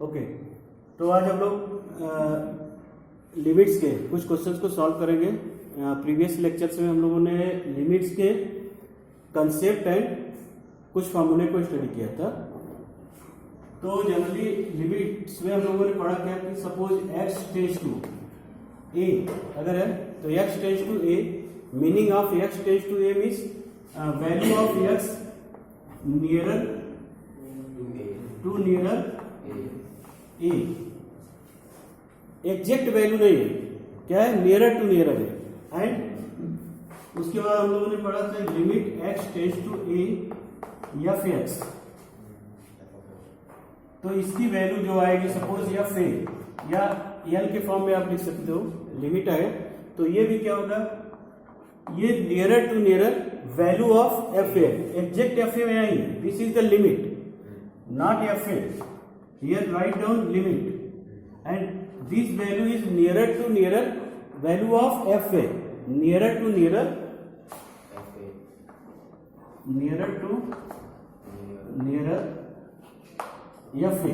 Okay, तो आज हम लोग लिमिट्स के कुछ क्वेश्चंस को सॉल्व करेंगे। प्रीवियस लेक्चर्स में हम लोगों ने लिमिट्स के कंसेप्ट एंड कुछ फार्मूले को स्टडी किया था। तो जनरली लिमिट्स में हम लोगों ने पढ़ा क्या कि suppose x tends to a अगर है तो x tends to a, meaning of x tends to a means value of x nearer to nearer a। Exact value नहीं है, क्या है, नियरर टू नियरर है। एंड उसके बाद हम लोगों ने पढ़ा था limit x tends to a या फिर x, तो इसकी वैल्यू जो आएगी सपोज या फिर या एल के फॉर्म में आप लिख सकते हो, लिमिट है तो ये भी क्या होगा, ये nearer to nearer value of F A, exact F A में आई, this is the limit not F A, here right down limit and this value is nearer to nearer value of F A, nearer to nearer to nearer F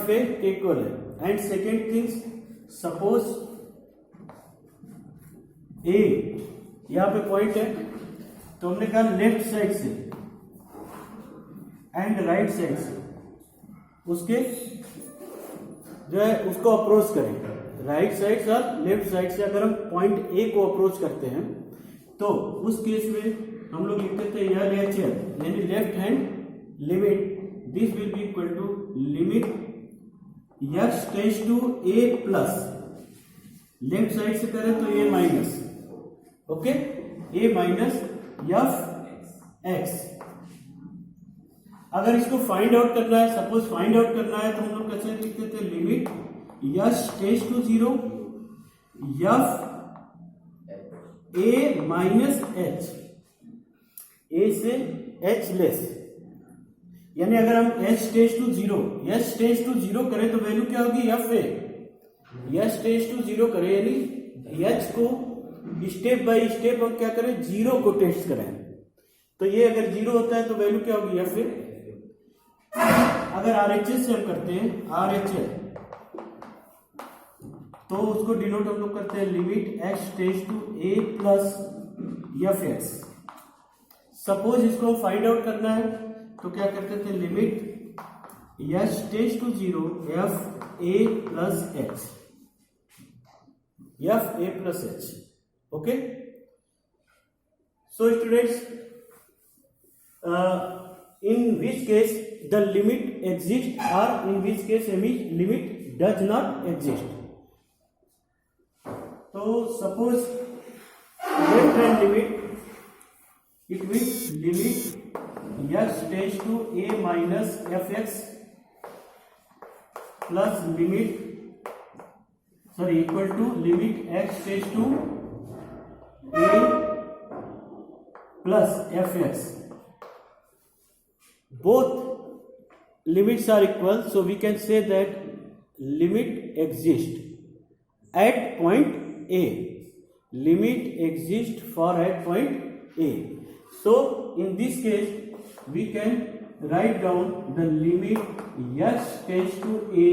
A के equal है। And second things suppose A यहां पे point है तो हमने कहा left side से and right side से उसके जो है उसको अप्रोच करें, राइट साइड से और लेफ्ट साइड से अगर हम पॉइंट ए को अप्रोच करते हैं तो उस केस में हम लोग लिखते थे या लेचर यानी left hand limit, this will be equal to limit x tends to a plus, left side से करें तो a minus, okay, a minus f x. अगर इसको फाइंड आउट करना है, सपोज फाइंड आउट करना है तो हम लोग कैसे लिखते थे, limit x tends to 0 f a minus h, a से h लेस, यानी अगर हम h tends to 0, h tends to 0 करें तो वैल्यू क्या होगी f a, h tends to 0 करें यानी h को स्टेप बाय स्टेप हम क्या करें, 0 को टेस्ट करें, तो ये अगर 0 होता है तो वैल्यू क्या होगी एफ ए। अगर आरएचएस से हम करते हैं आरएचएस तो उसको डिनोट हम लोग करते हैं limit x tends to a plus f x. Suppose इसको फाइंड आउट करना है तो क्या करते थे, limit x tends to 0 f a plus h, f a plus h, okay. So students, in which case the limit exists or in which case limit does not exist. तो suppose left hand limit, it means limit x tends to a minus fx plus limit equal to limit x tends to a plus fx. Both limits are equal, so we can say that limit exists at point A. Limit exists for at point A. So in this case, we can write down the limit x tends to A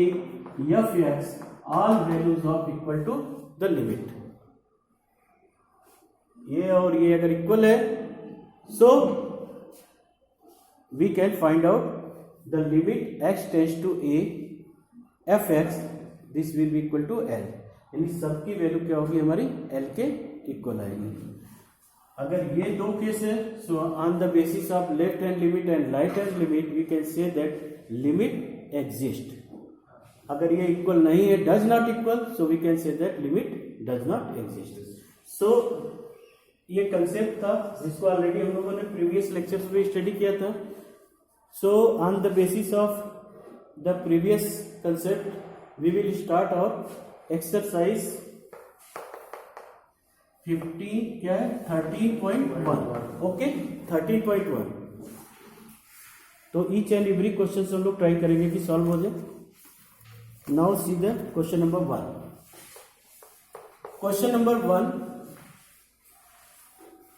f x, all values of equal to the limit. ये और ये अगर equal है, so we can find out the limit x tends to a f x, this will be equal to L, यानी सबकी value क्या होगी हमारी L के इक्वल आएगी। अगर ये दो केस है, so on the basis of left hand limit and right hand limit we can say that limit exist. अगर ये इक्वल नहीं है, does not equal, so we can say that limit does not exist. So ये concept था जिसको already हम लोगों ने प्रीवियस लेक्चर्स में स्टडी किया था। So on the basis of the previous concept, we will start our exercise 15 क्या है 13.1, ओके 13.1। तो ईच एंड एवरी क्वेश्चन हम लोग ट्राई करेंगे कि सॉल्व हो जाए। Now see the question number 1। Question number 1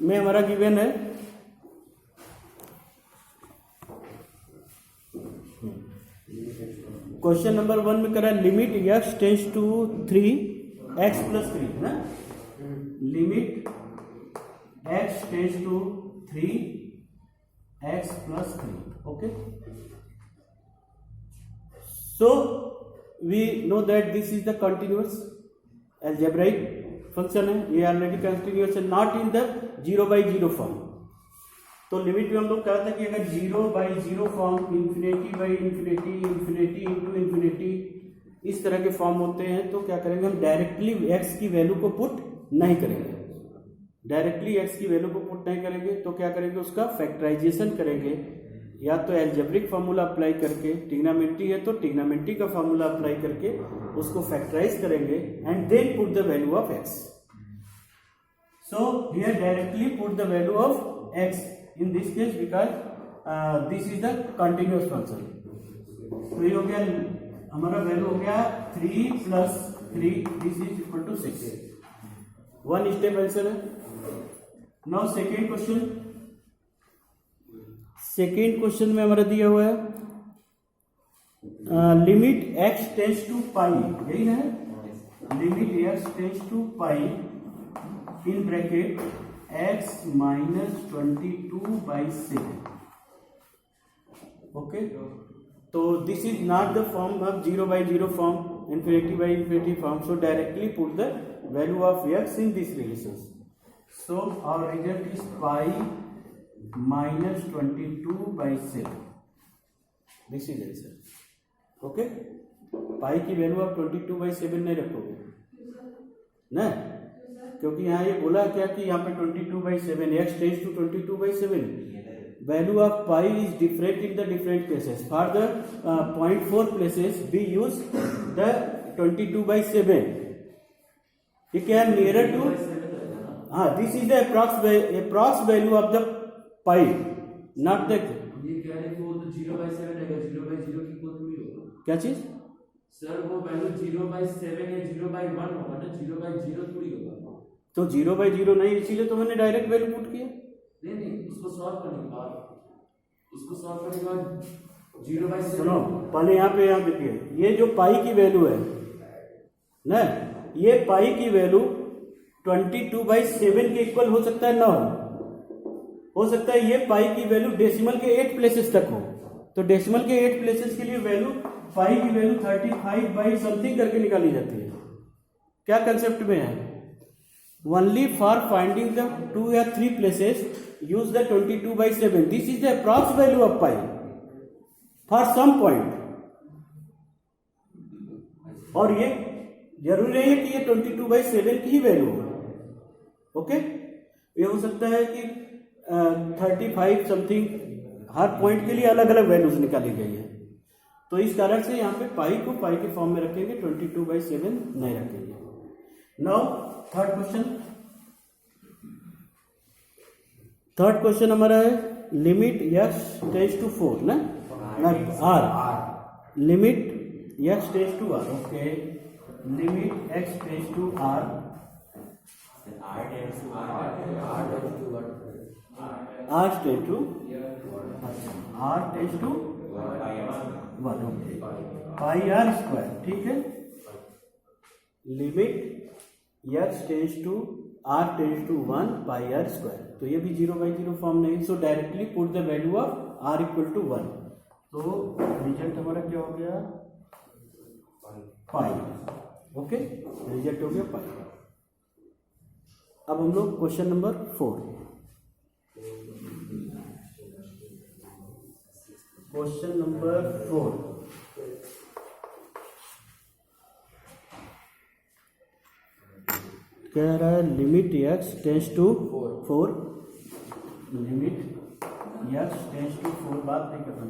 में हमारा गिवन है क्वेश्चन नंबर 1 में करा limit x tends to 3 x plus 3 है ना, limit x tends to 3 x plus 3. Okay, so we know that this is the continuous algebraic function है, ये already continuous है, नॉट इन द 0/0 फॉर्म. तो limit में हम लोग कहते हैं कि अगर 0/0 फॉर्म, इंफिनिटी इंटू इंफिनिटी इस तरह के फॉर्म होते हैं तो क्या करेंगे, हम डायरेक्टली x की वैल्यू को पुट नहीं करेंगे. डायरेक्टली x की वैल्यू को पुट नहीं करेंगे तो क्या करेंगे, उसका फैक्टराइजेशन करेंगे, या तो एल्जेब्रिक फार्मूला अप्लाई करके, ट्रिग्नोमेट्री है तो ट्रिग्नोमेट्री का फार्मूला अप्लाई करके उसको फैक्टराइज करेंगे and then put the value of x. So here directly put the value of x in this case because this is the continuous function. तो ये हो गया हमारा वैल्यू हो गया 3 + 3 this is equal to 6. One step answer है. Now second question. Second question में हमारा दिया हुआ है limit x tends to pi, यही ना है, limit x tends to pi in bracket x minus 22/7. Okay, तो this is not the form of 0/0 form, infinity/infinity form, so directly put the value of x in this relation. So our result is pi minus 22/7. This is answer. Okay, पाई की value आप 22/7 नहीं रखोगे ना, क्योंकि यहाँ ये बोला क्या कि यहाँ पे 22/7 x tends to 22/7. Value of pi is different in the different cases. For the 0.4 places we use the 22/7. ये क्या है, नियरर टू, हाँ, this is the approx value of the pi, not the, ये कह रहे हैं वो तो 0/7 है, 0/0 की कोई नहीं होगा. क्या चीज सर, वो वैल्यू 0/7 या 0/1 होगा ना, 0/0 थोड़ी होगा. तो 0/0 नहीं, इसीलिए तो मैंने डायरेक्ट वैल्यू पुट किया. नहीं, उसको सॉल्व करने के बाद 0/7. सुनो, पहले यहाँ देखिए, ये जो पाई की वैल्यू है ना, ये पाई की वैल्यू 22/7 के इक्वल हो सकता है ना, हो सकता है ये पाई की वैल्यू डेसिमल के 8 प्लेसेस तक हो. तो डेसिमल के 8 प्लेसेस के लिए वैल्यू पाई की वैल्यू 35 समथिंग करके निकाली जाती है. क्या कंसेप्ट में है, only for finding the 2 या 3 places use the 22/7. this is the approx value of pi for some point. और ये जरूरी नहीं है कि ये 22/7 की ही वैल्यू हो. ओके, ये हो सकता है कि 35 समथिंग, हर पॉइंट के लिए अलग अलग वैल्यूज निकाली गई है. तो इस कारण से यहाँ पे पाई को पाई के फॉर्म में रखेंगे, 22/7 नहीं रखेंगे. नाउ थर्ड क्वेश्चन हमारा है लिमिट x टेंस टू 4 ना, r, limit x tends to r. Okay, limit x tends to r, r tends to 1, okay, pi r square. ठीक है, limit x tends to r tends to 1 pi r square. तो ये भी 0/0 form नहीं, so directly put the value of r equal to 1. तो result हमारा क्या हो गया, पाई. ओके, रिजल्ट हो गया पाई. अब हम लोग क्वेश्चन नंबर 4. क्वेश्चन नंबर 4 कह रहा है limit x tends to 4, limit x tends to 4, बात नहीं कर रहा,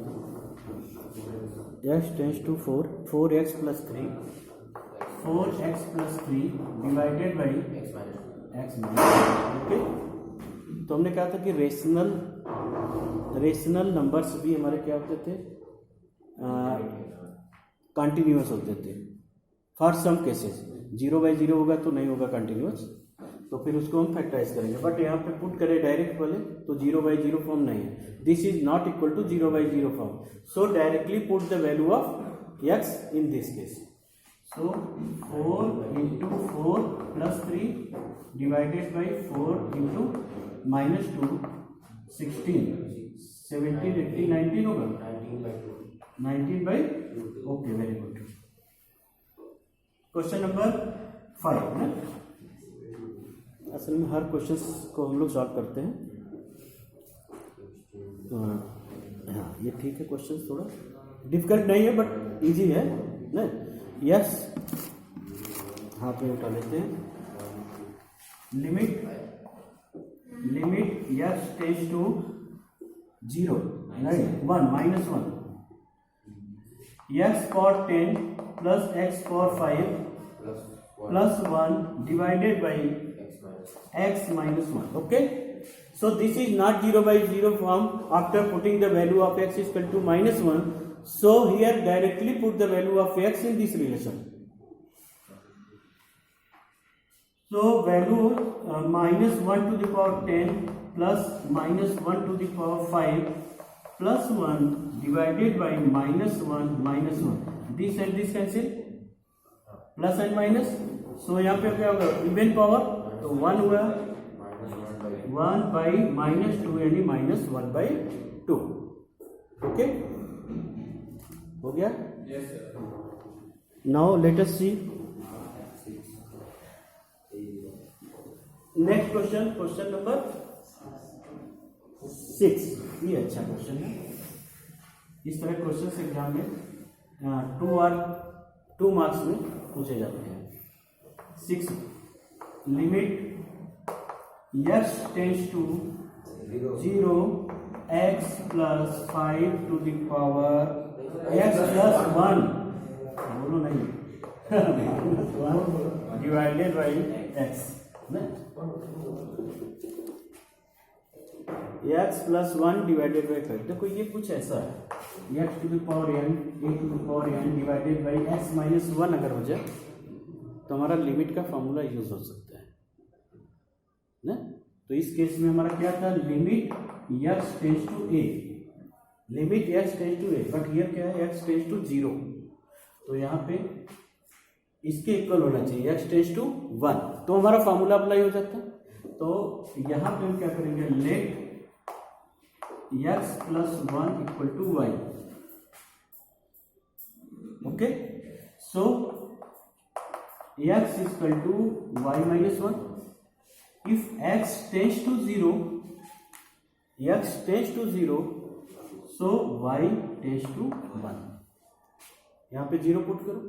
x tends to 4, 4x + 3, 4x + 3 divided by x minus. Okay, तो हमने कहा था कि रेशनल नंबर्स भी हमारे क्या होते थे, कंटिन्यूअस होते थे. फॉर सम केसेस 0/0 होगा तो नहीं होगा कंटिन्यूअस, तो फिर उसको हम फैक्टराइज करेंगे, बट यहाँ पे पुट करें डायरेक्ट वाले तो 0/0 फॉर्म नहीं है, this is not equal to 0/0 form, so directly put the value of x in this case, so 4 into 4 plus 3 divided by 4 into -2 16 17 18 19 होगा 19/2 okay very good. Question number 5 है, असल में हर क्वेश्चंस को हम लोग सॉल्व करते हैं, तो हाँ ये ठीक है, क्वेश्चन थोड़ा डिफिकल्ट नहीं है बट इजी है ना। यस हाँ पे उठा लेते हैं, limit yes tends to 0 right 1 -1 x for 10 plus x for 5 plus 1 divided by x minus 1. Okay, so this is not 0/0 form after putting the value of x is equal to -1, so here directly put the value of x in this relation. So value -1 to the power 10 plus -1 to the power 5 plus 1 divided by -1 this and this cancel, plus and minus, so यहाँ पे क्या होगा even power, तो 1 हुआ 1/-2 यानी -1/2। Okay हो गया। Now let us सी next question, question number 6। ये अच्छा क्वेश्चन है, इस तरह क्वेश्चन एग्जाम में 2 मार्क्स में पूछे जाते हैं। 6 limit x tends to 0 x plus 5 to the power x plus 1 बोलो नहीं divided by x x plus 1 divided by 5। देखो ये कुछ ऐसा है, x to the power n a to the power n divided by x minus 1 अगर हो जाए तो हमारा लिमिट का फॉर्मूला यूज हो सकता है ना। तो इस केस में हमारा क्या था, limit x tends to a, limit x tends to a, but here क्या है x टेंड्स टू 0, तो यहाँ पे इसके इक्वल होना चाहिए x टेंड्स टू 1, तो हमारा फॉर्मूला अप्लाई हो जाता है। तो यहाँ पे हम क्या करेंगे, late x plus 1 equal to y। Okay, so x is equal to y minus 1। If x tends to 0, x tends to 0, so y tends to 1। यहाँ पे 0 पुट करो,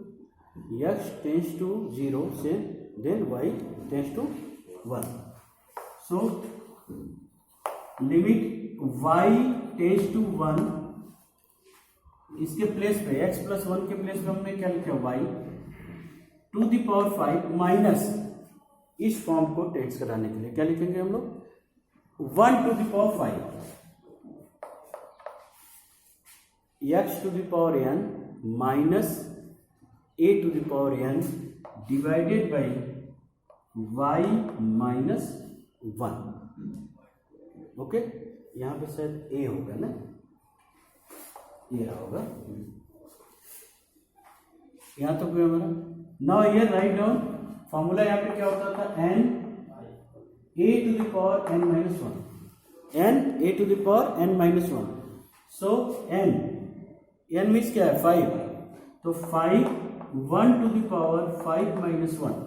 x tends to 0 से then y tends to 1। So limit y tends to 1, इसके place पे x plus 1 के place पे हमने क्या लिखा, y to the power 5 minus इस फॉर्म को टेंड्स कराने के लिए क्या लिखेंगे हम लोग, 1 to the power 5 x to the power n minus a to the power n divided by y minus 1। Okay, यहाँ पे शायद a होगा ना, ये रहा होगा, यहाँ तो कोई हमारा। Now here right down formula, यहाँ पे क्या होता था, n a to the power n minus 1, n a to the power n minus 1, so n means क्या है 5, तो 5 1 to the power 5 minus 1,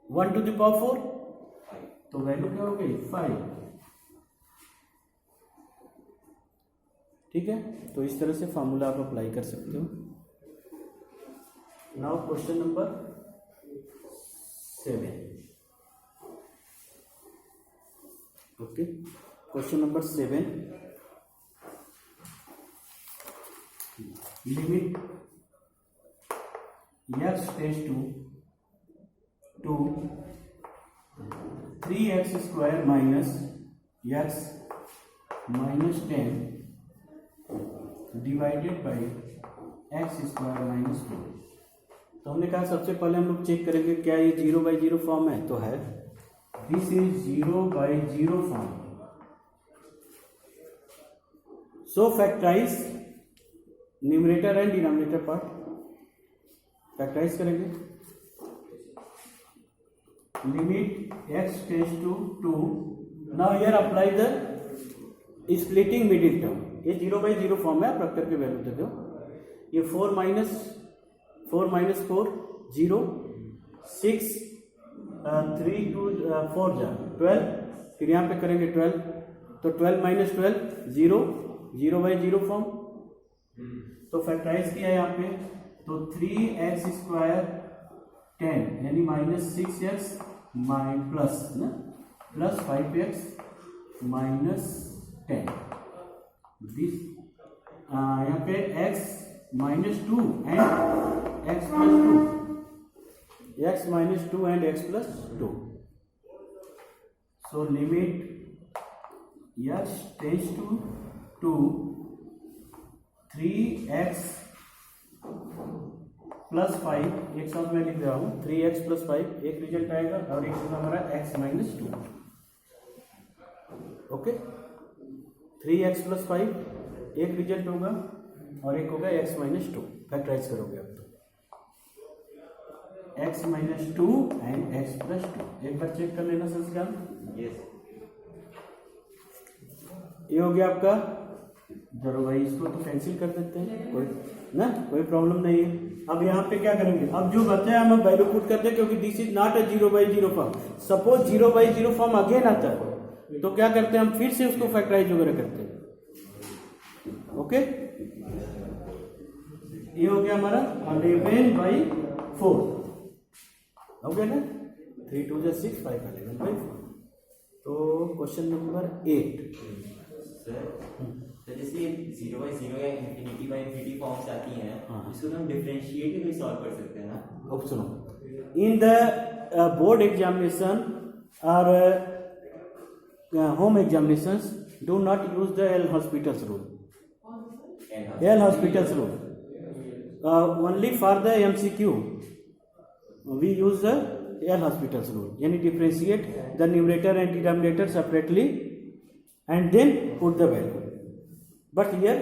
1 to the power 4, तो वैल्यू क्या हो गई 5। ठीक है, तो इस तरह से फॉर्मूला आप अप्लाई कर सकते हो। Now question number 7। Okay, question number 7, limit x tends to 3x square minus x minus 10 divided by x square minus 4। तो हमने कहा सबसे पहले हम लोग चेक करेंगे क्या ये 0/0 फॉर्म है, तो है this is 0/0 form. So factorize numerator and denominator part. Factorize करेंगे. Limit x tends to 2. Now here apply the splitting middle term. ये 0/0 फॉर्म है. आप रख करके वैल्यू दे दो. ये 4 माइनस 4 0 6 3 2 4 जा 12. फिर यहाँ पे करेंगे 12. तो 12 माइनस 12 0. 0/0 फॉर्म. तो फैक्टराइज किया यहाँ पे. तो 3x स्क्वायर 10 यानी माइनस 6x प्लस ना प्लस 5x माइनस 10. दिस यहाँ पे x minus 2 and x plus 2. x minus 2 and x plus 2. So limit x tends to 2 3x plus 5. एक साथ मैं लिख रहा हूँ 3x प्लस 5 एक रिजल्ट आएगा और एक होगा हमारा x minus 2. Okay 3x plus 5 एक रिजल्ट होगा और एक होगा x माइनस 2. फैक्टराइज करोगे अब तो x minus 2 and x plus 2. एक बार चेक कर लेना संस्कार. ये हो गया आपका. चलो भाई इसको तो कैंसिल कर देते हैं. कोई प्रॉब्लम नहीं है. अब यहाँ पे क्या करेंगे. अब जो बचा है हम वैल्यू पुट करते हैं क्योंकि this is not a 0/0 form. Suppose 0/0 form again आता है तो क्या करते हैं हम फिर से उसको फैक्टराइज वगैरह करते हैं. ओके ये हो गया हमारा 11/4. हो गया ना. 3 2 6 5 11/4. तो क्वेश्चन नंबर 8. तो जैसे 0/0 या ∞/∞ फॉर्म्स आती हैं. इसको तो हम डिफरेंशिएट भी सॉल्व कर सकते हैं ना. अब सुनो. इन द बोर्ड एग्जामिनेशन और home examinations do not use the L'Hospital's rule. L'Hospital's rule only for the MCQ we use the L'Hospital's rule. यानी differentiate the numerator and denominator separately and then put the value. But here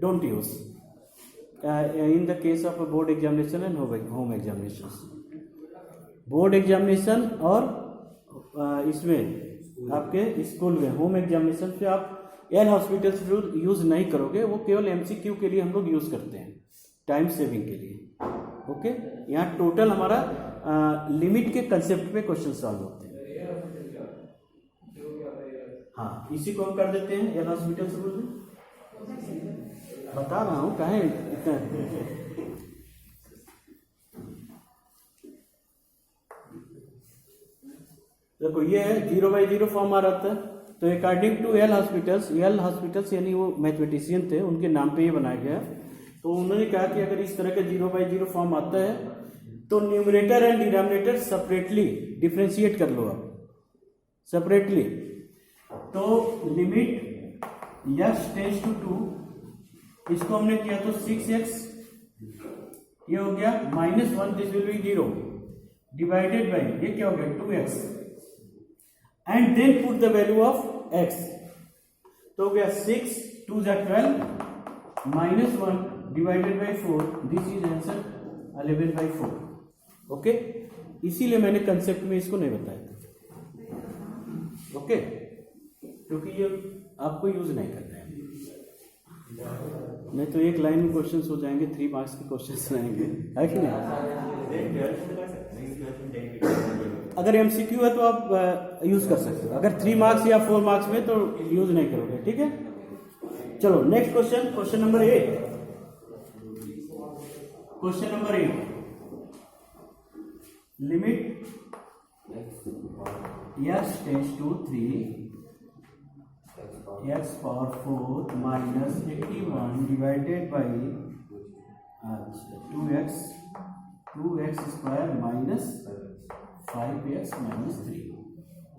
don't use in the case of a board examination and home examinations. Board examination और इसमें आपके school में home examination पे आप L hospitals rule use नहीं करोगे. वो केवल MCQ के लिए हम लोग यूज करते हैं टाइम सेविंग के लिए. ओके यहाँ टोटल हमारा लिमिट के कंसेप्ट पे क्वेश्चन सॉल्व होते हैं. हाँ इसी को हम कर देते हैं एल हॉस्पिटल्स रूल में. बता रहा हूँ कहे इतना. देखो ये है 0/0 फॉर्म आ रहा था. तो अकॉर्डिंग टू एल हॉस्पिटल्स यानी वो मैथमेटिशियन थे उनके नाम पे ये बनाया गया. तो उन्होंने कहा कि अगर इस तरह का 0/0 फॉर्म आता है तो numerator and denominator separately differentiate कर लो आप सेपरेटली. तो लिमिट x टेंस टू 2 इसको हमने किया तो 6x ये हो गया -1 this will be 0 divided by ये क्या हो गया 2x and then put the value of x. तो हो गया 6 2 जा 12 -1 divided by 4. This is answer 11/4. Okay इसीलिए मैंने कंसेप्ट में इसको नहीं बताया था. ओके क्योंकि ये आपको यूज नहीं करना है. नहीं तो एक लाइन में क्वेश्चंस हो जाएंगे. 3 मार्क्स के क्वेश्चंस रहेंगे है कि नहीं. अगर MCQ है तो आप यूज कर सकते हो. अगर 3 मार्क्स या 4 मार्क्स में तो यूज नहीं करोगे. ठीक है. चलो next question number 8. Question number 8 limit x tends to 3 x power 4 minus 81 divided by 2x square minus 5x minus 3.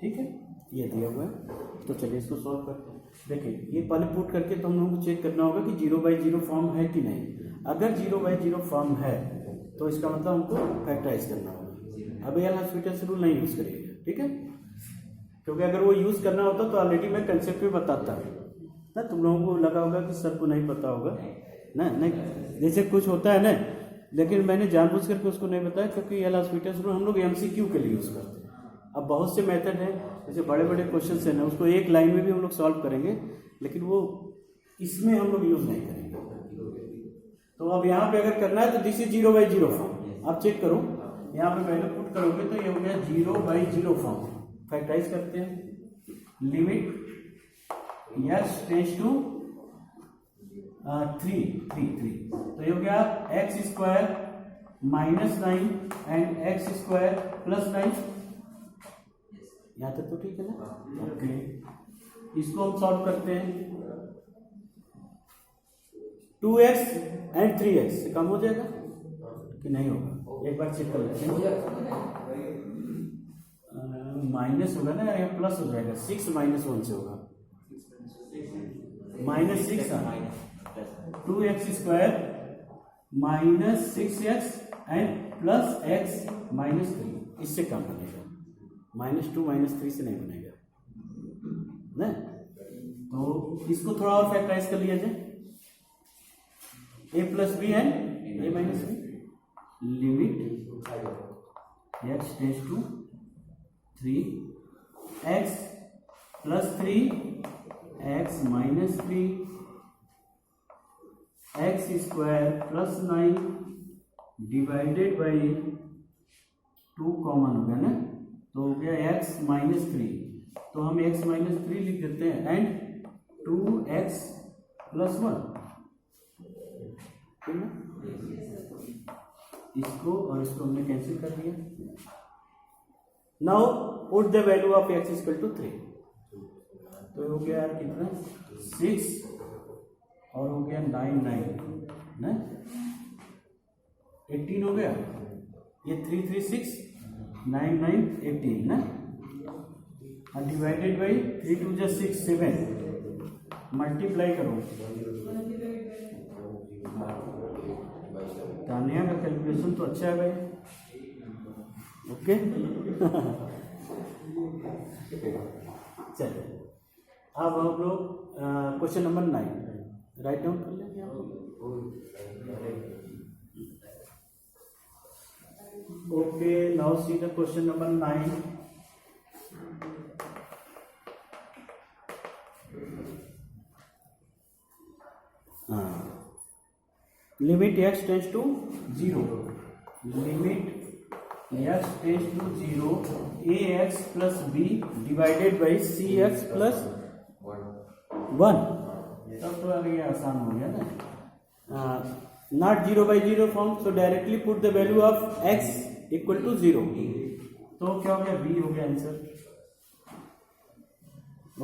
ठीक है ये दिया हुआ है. तो चलिए इसको सॉल्व करते हैं. देखिए ये पहले पुट करके तो हम लोगों को चेक करना होगा कि 0/0 फॉर्म है कि नहीं. अगर 0/0 फॉर्म है तो इसका मतलब हमको फैक्टराइज करना होगा. अब एल हॉस्पिटल्स रूल नहीं यूज करिएगा. ठीक है क्योंकि अगर वो यूज़ करना होता तो ऑलरेडी मैं कंसेप्ट में बताता ना, तुम लोगों को लगा होगा कि सर को नहीं पता होगा ना, नहीं जैसे कुछ होता है ना, लेकिन मैंने जानबूझ करके उसको नहीं बताया क्योंकि एल हॉस्पिटल्स में हम लोग MCQ के लिए यूज़ करते हैं। अब बहुत से मेथड हैं, जैसे बड़े बड़े क्वेश्चन है ना, उसको एक लाइन में भी हम लोग सॉल्व करेंगे, लेकिन वो इसमें हम लोग यूज़ नहीं करेंगे। तो अब यहाँ पे अगर करना है तो दिस इज 0/0 फॉर्म। आप चेक करो, यहाँ पे वैल्यू पुट करोगे तो ये हो गया 0/0 फॉर्म। फैक्टराइज करते हैं, लिमिट x टेंड्स टू 3 तो ये हो गया x² -9 एंड x² +9। यहाँ तक तो ठीक है ना? ओके, इसको हम सॉल्व करते हैं। 2x एंड 3x से कम हो जाएगा कि नहीं होगा? एक बार चेक कर लेते हैं। माइनस होगा ना या प्लस हो जाएगा? 6 -1 से होगा, -6 2x² -6x एंड +x -3, इससे कम बनेगा। -2 -3 से नहीं बनेगा ना। तो इसको थोड़ा और फैक्टराइज कर लिया जाए, a + b and a - b। Limit x tends to 3 x + 3 x - 3 x² +9 divided by 2 common हो गया ना, तो हो गया x - 3। तो हम x - 3 लिख देते हैं एंड 2x + 1, ठीक है। इसको और इसको हमने कैंसिल कर दिया। Now put the value of x = 3, तो हो गया कितना 6 और हो गया 9 ना 18 हो गया। ये 3 3 6 9 9 18 ना, और डिवाइडेड बाई 3 2 जा 6 7, मल्टीप्लाई करो। तानिया का कैलकुलेशन तो अच्छा है भाई, ओके। चलिए अब हम लोग क्वेश्चन नंबर 9 राइट डाउन कर लेंगे आप लोग। Okay, now see the question number 9। Limit x tends to 0, limit x tends to 0 ax + b divided by cx + 1। तब तो अभी आसान हो गया ना। Not 0/0 form, so directly put the value of x = 0। तो क्या हो गया? b हो गया आंसर।